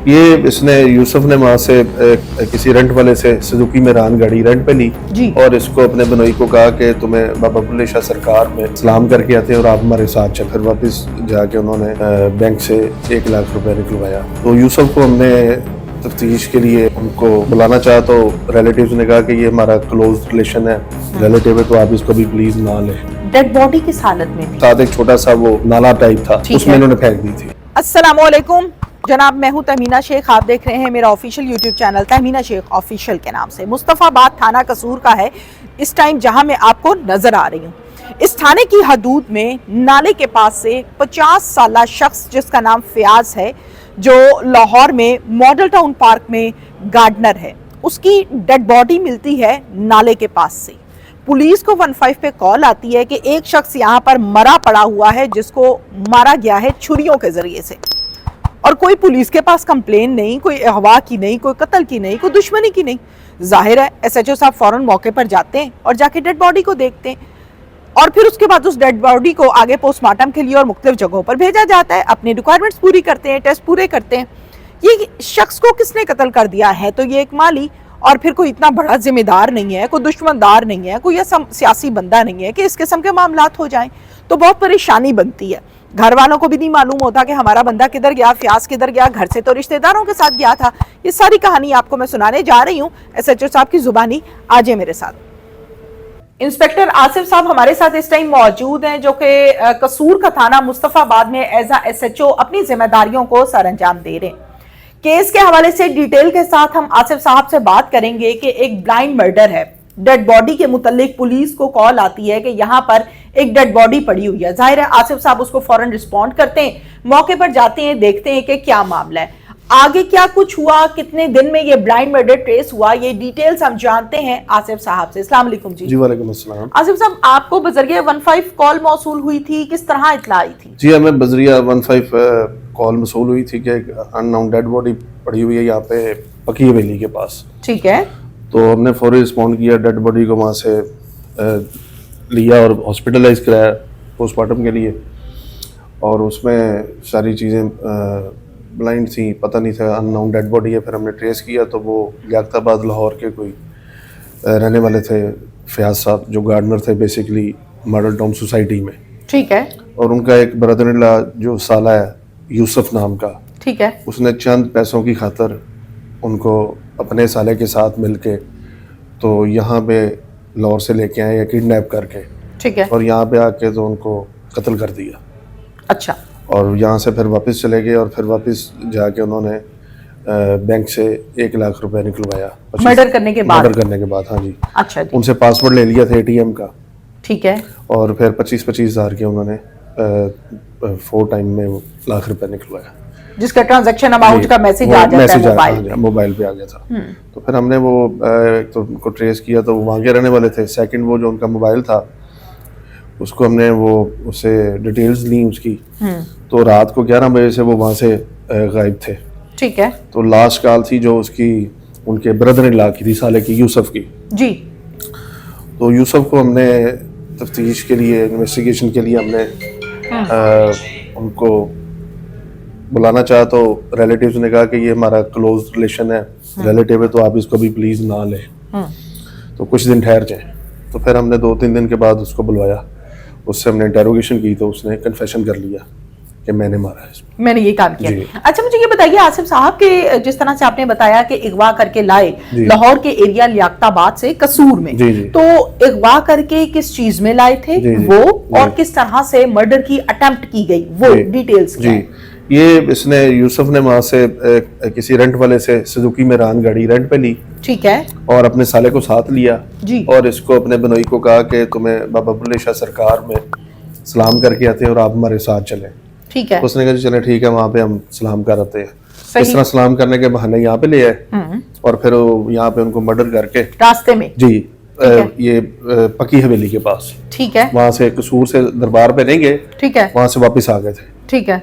یہ اس نے یوسف نے وہاں سے کسی رینٹ والے سے سزوکی میران گاڑی رینٹ پہ لی اور اس کو اپنے بنوئی کو کہا کہ تمہیں بابا بلے شاہ سرکار میں سلام کر کے آتے ہیں اور آپ ہمارے ساتھ چل. پھر واپس جا کے انہوں نے بینک سے 1 لاکھ روپے نکلوایا. تو یوسف کو ہم نے تفتیش کے لیے ان کو بلانا چاہا تو ریلیٹیوز نے کہا کہ یہ ہمارا کلوز ریلیشن ہے، ریلیٹیو ہے، تو آپ اس کو بھی پلیز نہ لیں. ڈیڈ باڈی کس حالت میں تھی؟ ساتھ ایک چھوٹا سا وہ نالا ٹائپ تھا، اس میں انہوں نے پھینک دی تھی. السلام علیکم جناب، میں ہوں تہمینہ شیخ. آپ دیکھ رہے ہیں میرا آفیشیل یوٹیوب چینل تہمینہ شیخ آفیشیل کے نام سے. مصطفیٰ آباد تھانہ قصور کا ہے اس ٹائم جہاں میں آپ کو نظر آ رہی ہوں. اس تھانے کی حدود میں نالے کے پاس سے 50 سالہ شخص جس کا نام فیاض ہے، جو لاہور میں ماڈل ٹاؤن پارک میں گارڈنر ہے، اس کی ڈیڈ باڈی ملتی ہے نالے کے پاس سے. پولیس کو 15 پہ کال آتی ہے کہ ایک شخص یہاں پر مرا پڑا ہوا ہے جس کو مارا گیا ہے چھریوں کے ذریعے سے. اور کوئی پولیس کے پاس کمپلین نہیں، کوئی اغوا کی نہیں، کوئی قتل کی نہیں، کوئی دشمنی کی نہیں. ظاہر ہے ایس ایچ او صاحب فوراً موقع پر جاتے ہیں اور جا کے ڈیڈ باڈی کو دیکھتے ہیں، اور پھر اس کے بعد اس ڈیڈ باڈی کو آگے پوسٹ مارٹم کے لیے اور مختلف جگہوں پر بھیجا جاتا ہے. اپنی ریکوائرمنٹس پوری کرتے ہیں، ٹیسٹ پورے کرتے ہیں. یہ شخص کو کس نے قتل کر دیا ہے؟ تو یہ ایک مالی اور پھر کوئی اتنا بڑا ذمہ دار نہیں ہے، کوئی دشمن دار نہیں ہے، کوئی سیاسی بندہ نہیں ہے کہ اس قسم کے معاملات ہو جائیں. تو بہت پریشانی بنتی ہے. گھر والوں کو بھی نہیں معلوم ہوتا کہ ہمارا بندہ کدھر گیا، فیاض کدھر گیا، گھر سے تو رشتہ داروں کے ساتھ گیا تھا. یہ ساری کہانی آپ کو میں سنانے جا رہی ہوں ایس ایچ او صاحب کی زبانی. آجے میرے ساتھ. انسپیکٹر آصف صاحب ہمارے ساتھ اس ٹائم موجود ہیں، جو کہ قصور کا تھانہ مصطفیٰ آباد میں as a S H O اپنی ذمہ داریوں کو سر انجام دے رہے ہیں. کیس کے حوالے سے ڈیٹیل کے ساتھ ہم آصف صاحب سے بات کریں گے کہ ایک بلائنڈ مرڈر ہے. ڈیڈ باڈی کے متعلق پولیس کو کال آتی ہے کہ یہاں پر ایک ڈیڈ باڈی پڑی ہوئی ہے. ظاہر ہے آصف صاحب اس کو فوراً رسپونڈ کرتے ہیں، موقع پر جاتے ہیں، دیکھتے ہیں کہ کیا معاملہ ہے، آگے کیا کچھ ہوا، کتنے دن میں یہ بلائنڈ مرڈر ٹریس ہوا. یہ ڈیٹیلز ہم جانتے ہیں آصف صاحب سے. السلام علیکم. جی وعلیکم السلام. آصف صاحب، آپ کو بذریعہ 15 کال موصول ہوئی تھی، کس طرح اطلاع آئی تھی؟ جی ہمیں بذریعہ 15 کال موصول ہوئی تھی کہ ایک ان نون ڈیڈ باڈی پڑی ہوئی ہے یہاں پہ پکی حویلی کے پاس. ٹھیک ہے. تو ہم نے فوری رسپونڈ کیا، ڈیڈ باڈی کو وہاں سے لیا اور ہاسپٹلائز کرایا پوسٹ مارٹم کے لیے. اور اس میں ساری چیزیں بلائنڈ تھیں، پتہ نہیں تھا ان نون ڈیڈ باڈی ہے. پھر ہم نے ٹریس کیا تو وہ لیاقت آباد لاہور کے کوئی رہنے والے تھے، فیاض صاحب، جو گارڈنر تھے بیسیکلی ماڈل ٹاؤن سوسائٹی میں. ٹھیک ہے. اور ان کا ایک برادر ان لا جو سالہ ہے یوسف نام کا، ٹھیک ہے، اس نے چند پیسوں کی خاطر ان کو اپنے سالے کے ساتھ مل کے تو یہاں پہ لاہور سے لے کے آئے یا کڈنیپ کر کے. ٹھیک ہے. اور یہاں پہ آ کے تو ان کو قتل کر دیا. اچھا. اور یہاں سے پھر واپس چلے گئے اور پھر واپس جا کے انہوں نے بینک سے 1 لاکھ روپے نکلوایا مرڈر کرنے کے بعد. ہاں جی. اچھا. ان سے پاسورڈ لے لیا تھا اے ٹی ایم کا. ٹھیک ہے. اور پھر 25 ہزار کے انہوں نے 4 ٹائم میں لاکھ روپے نکلوایا، جس کا ٹرانزیکشن اماؤنٹ کا میسج آ جاتا ہے موبائل پہ آ گیا تھا. تو پھر ہم نے وہ تو ان کو ٹریس کیا تو وہ وہاں کے رہنے والے تھے. سیکنڈ وہ جو ان کا موبائل تھا اس کو ہم نے وہ اسے ڈیٹیلز لی اس کی. تو رات کو 11 بجے سے وہ وہاں سے غائب تھے. ٹھیک ہے. تو لاسٹ کال تھی جو اس کی ان کے بردر ان لا کی تھی، سالے کی، یوسف کی. جی. تو یوسف کو ہم نے تفتیش کے لیے، انویسٹیگیشن کے لیے ہم نے ان کو بلانا چاہا تو ریلیٹیوز نے کہا کہ یہ ہمارا کلوز ریلیشن ہے، ریلیٹیو ہے، تو آپ اس کو بھی پلیز نہ لیں، تو کچھ دن ٹھہر جائیں. تو پھر ہم نے 2-3 دن کے بعد اس کو بلوایا. اس سے ہم نے انٹیروگیشن کی تو اس نے کنفیشن کر لیا کہ میں نے مارا ہے، میں نے یہ کام کیا. اچھا مجھے یہ بتائیے آصف صاحب کہ جس طرح سے آپ نے بتایا کہ اغوا کر کے لائے لاہور کے ایریا لیاقت آباد سے قصور میں، تو اغوا کر کے کس چیز میں لائے تھے وہ، اور کس طرح سے مرڈر کی اٹیمپٹ کی گئی، وہ ڈیٹیلز کیا ہے؟ یہ اس نے یوسف نے وہاں سے کسی رینٹ والے سے سزوکی میران گاڑی رینٹ پہ لی. ٹھیک ہے. اور اپنے سالے کو ساتھ لیا اور اس کو اپنے بنوئی کو کہا کہ تمہیں بابا بلے شاہ سرکار میں سلام کر کے آتے ہیں اور آپ ہمارے ساتھ چلیں. ٹھیک ہے. اس نے کہا چلے ٹھیک ہے، وہاں پہ ہم سلام کر آتے ہیں. اس طرح سلام کرنے کے بہانے یہاں پہ لے آئے اور پھر یہاں پہ ان کو مرڈر کر کے راستے میں، جی یہ پکی حویلی کے پاس، ٹھیک ہے، وہاں سے قصور سے دربار پہ نہیں گئے، ٹھیک ہے، وہاں سے واپس آ گئے تھے. ٹھیک ہے.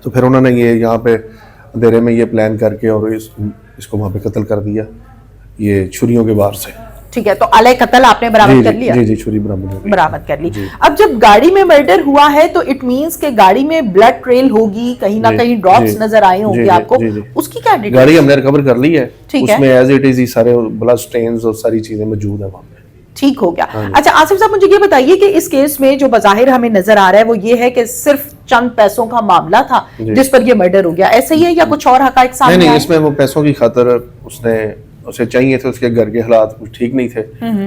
تو پھر انہوں نے یہ یہاں پہ اندھیرے میں یہ پلان کر کے اور اس کو وہاں پہ قتل کر دیا، یہ چھریوں کے وار سے. ٹھیک ہے, تو علیہ قتل آپ نے برآمد کر لیا؟ جی جی, چھری برآمد کر لی. اب جب گاڑی میں مرڈر ہوا ہے تو اٹ مینس کہ گاڑی میں بلڈ ٹریل ہوگی, کہیں نہ کہیں ڈراپس نظر آئے ہوں گے آپ کو, اس کی کیا ڈیٹیل؟ گاڑی ہم نے ریکور کر لی ہے, اس میں ایز اٹ از ہی سارے بلڈ سٹینز اور ساری چیزیں موجود ہیں وہاں پہ. ٹھیک ہو گیا. اچھا آصف صاحب, مجھے یہ بتائیے کہ اس کیس میں جو بظاہر ہمیں نظر آ رہا ہے وہ یہ ہے کہ صرف چند پیسوں کا معاملہ تھا جس پر یہ مرڈر ہو گیا, ایسا ہی ہے یا کچھ اور حقائق سامنے آئے؟ نہیں, اس میں وہ پیسوں کی خاطر اسے چاہیے تھے, اس کے گھر کے حالات کچھ ٹھیک نہیں تھے,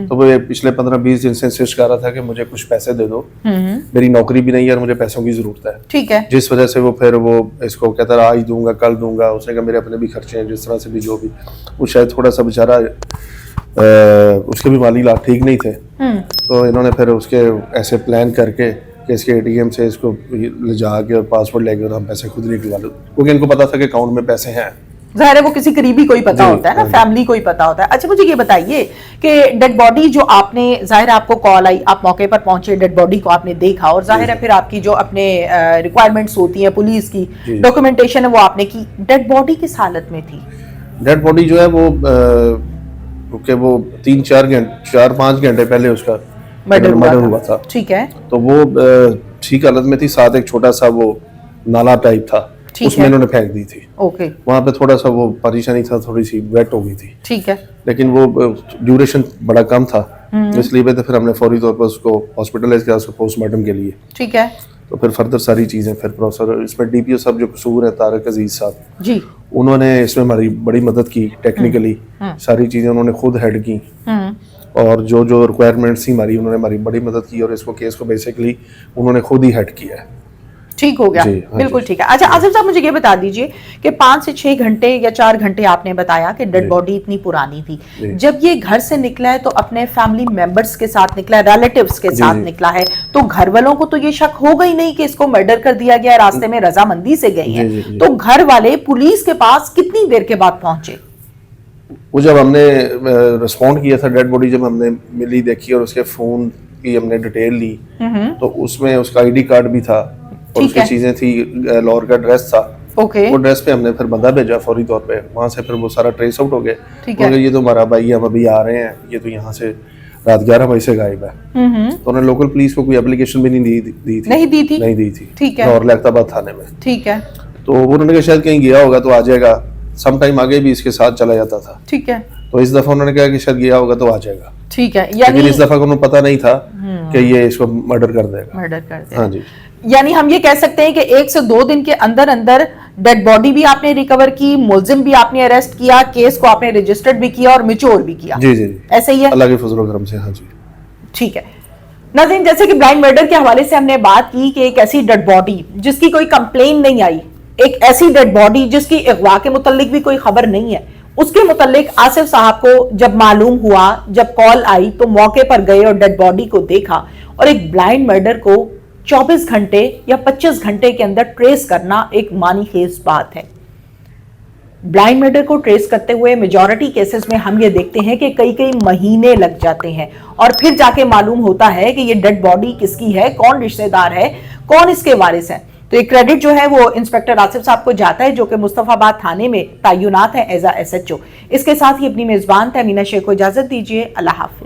تو وہ پچھلے 15-20 دن سے انسسٹ کر رہا تھا کہ مجھے کچھ پیسے دے دو, میری نوکری بھی نہیں ہے اور مجھے پیسوں کی ضرورت ہے. ٹھیک ہے. جس وجہ سے وہ پھر وہ اس کو کہتا رہا آج دوں گا کل دوں گا. اس نے کہا میرے اپنے بھی خرچے ہیں, جس طرح سے بھی جو بھی, وہ شاید تھوڑا سا بیچارہ اس کے بھی مالی حالات ٹھیک نہیں تھے, تو انہوں نے پھر اس کے ایسے پلان کر کے کہ اس کے ATM سے اس کو لے جا کے اور پاسپورٹ لے کے ہم پیسے خود نکلوا لو, کیونکہ ان کو پتا تھا کہ اکاؤنٹ میں پیسے ہیں. ظاہر ہے وہ کسی قریبی کو ہی پتا ہوتا ہے نا, فیملی کو ہی پتا ہوتا ہے. اچھا مجھے یہ بتائیے کہ ڈیڈ باڈی جو آپ نے, ظاہر ہے آپ کو کال آئی, آپ موقع پر پہنچے, ڈیڈ باڈی کو آپ نے دیکھا, اور ظاہر ہے پھر آپ کی جو اپنے ریکوائرمنٹس ہوتی ہیں پولیس کی, ڈاکومنٹیشن ہے وہ آپ نے کی. ڈیڈ باڈی کس حالت میں تھی؟ ڈیڈ باڈی جو ہے وہ کہ وہ 4-5 گھنٹے پہلے اس کا مرڈر ہوا تھا. ٹھیک ہے. تو وہ ٹھیک حالت میں تھی, ساتھ ایک چھوٹا سا وہ نالا ٹائپ تھا, اس میں انہوں نے پھینک دی تھی. وہاں پہ تھوڑا سا وہ پریشانی تھا, تھوڑی سی ویٹ ہو گئی تھی. ٹھیک ہے. لیکن وہ ڈیوریشن بڑا کم تھا, اس لیے پھر ہم نے فوری طور پر اس کو ہاسپٹلائز کیا, اس کو پوسٹ مارٹم کے لیے. ٹھیک ہے. تو پھر فردر ساری چیزیں پھر پروسیسر, اس میں DPO صاحب جو قصور ہے طارق عزیز صاحب جی, انہوں نے اس میں ہماری بڑی مدد کی ٹیکنیکلی, ساری چیزیں انہوں نے خود ہیڈ کی, اور جو ریکوائرمنٹس تھی ہماری, انہوں نے ہماری بڑی مدد کی, اور اس کو کیس کو بیسیکلی انہوں نے خود ہی ہیڈ کیا ہے. ٹھیک ہو گیا, بالکل ٹھیک ہے. اچھا آصف صاحب, مجھے یہ بتا دیجئے کہ 5 سے 6 گھنٹے یا 4 گھنٹے آپ نے بتایا کہ ڈیڈ باڈی اتنی پرانی تھی, جب یہ گھر سے نکلا ہے تو اپنے فیملی ممبرز کے ساتھ نکلا ہے, ریلیٹیوز کے ساتھ نکلا ہے, تو گھر والوں کو تو یہ شک ہوگا ہی نہیں کہ اس کو مرڈر کر دیا گیا, راستے میں رضامندی سے گئی ہیں, تو گھر والے پولیس کے پاس کتنی دیر کے بعد پہنچے؟ وہ جب ہم نے رسپونڈ کیا تھا, ڈیڈ باڈی جب ہم نے ملی, دیکھی, اور اس کے فون کی ہم نے ڈیٹیل لی, تو اس میں اس کا ID کارڈ بھی تھا, اور اس کی چیزیں تھی, لاہور کا ایڈریس تھا. وہ ایڈریس پہ ہم نے پھر بندہ بھیجا فوری طور پہ, وہاں سے پھر وہ سارا ٹریس آؤٹ ہو گیا. یہ تو ہمارا بھائی ہے, ہم ابھی آ رہے ہیں, یہ تو یہاں سے رات 11 بجے سے غائب ہے. تو انہوں نے لوکل پولیس کو کوئی اپلیکیشن بھی نہیں دی تھی اور لخت آباد تھانے میں. ٹھیک ہے. تو انہوں نے کہا شاید کہیں گیا ہوگا تو آ جائے گا, سم ٹائم آگے بھی اس کے ساتھ چلا جاتا تھا. ٹھیک ہے. تو اس دفعہ انہوں نے کہا کہ شاید گیا ہوگا تو آ جائے گا. ٹھیک ہے. لیکن اس دفعہ انہوں نے پتا نہیں تھا کہ یہ اس کو مرڈر کر دے گا. ہاں جی. یعنی ہم یہ کہہ سکتے ہیں کہ 1 سے 2 دن کے اندر ڈیڈ باڈی بھی آپ نے ریکور کی, ملزم بھی آپ نے اریسٹ کیا, کیس کو آپ نے رجسٹرڈ بھی کیا اور میچور بھی کیا. جی جی, ایسے ہی ہے, اللہ کے فضل و کرم سے. ہاں جی. ٹھیک ہے. ناظرین, جیسے کہ بلائنڈ مرڈر کے حوالے سے ہم نے بات کی کہ ایک ایسی ڈیڈ باڈی جس کی کوئی کمپلین نہیں آئی, ایک ایسی ڈیڈ باڈی جس کی اغوا کے متعلق بھی کوئی خبر نہیں ہے, اس کے متعلق آصف صاحب کو جب معلوم ہوا, جب کال آئی تو موقع پر گئے اور ڈیڈ باڈی کو دیکھا, اور ایک بلائنڈ مرڈر کو 24 گھنٹے یا 25 گھنٹے کے اندر ٹریس کرنا ایک معنی خیز بات ہے. بلائنڈ مرڈر کو ٹریس کرتے ہوئے میجورٹی کیسز میں ہم یہ دیکھتے ہیں کہ کئی مہینے لگ جاتے ہیں, اور پھر جا کے معلوم ہوتا ہے کہ یہ ڈیڈ باڈی کس کی ہے, کون رشتہ دار ہے, کون اس کے وارث ہے. تو یہ کریڈٹ جو ہے وہ انسپیکٹر آصف صاحب کو جاتا ہے, جو کہ مصطفیٰ آباد تھانے میں تعینات ہیں ایز اے SHO. اس کے ساتھ ہی اپنی میزبان تہمینہ شیخ کو اجازت دیجیے. اللہ حافظ.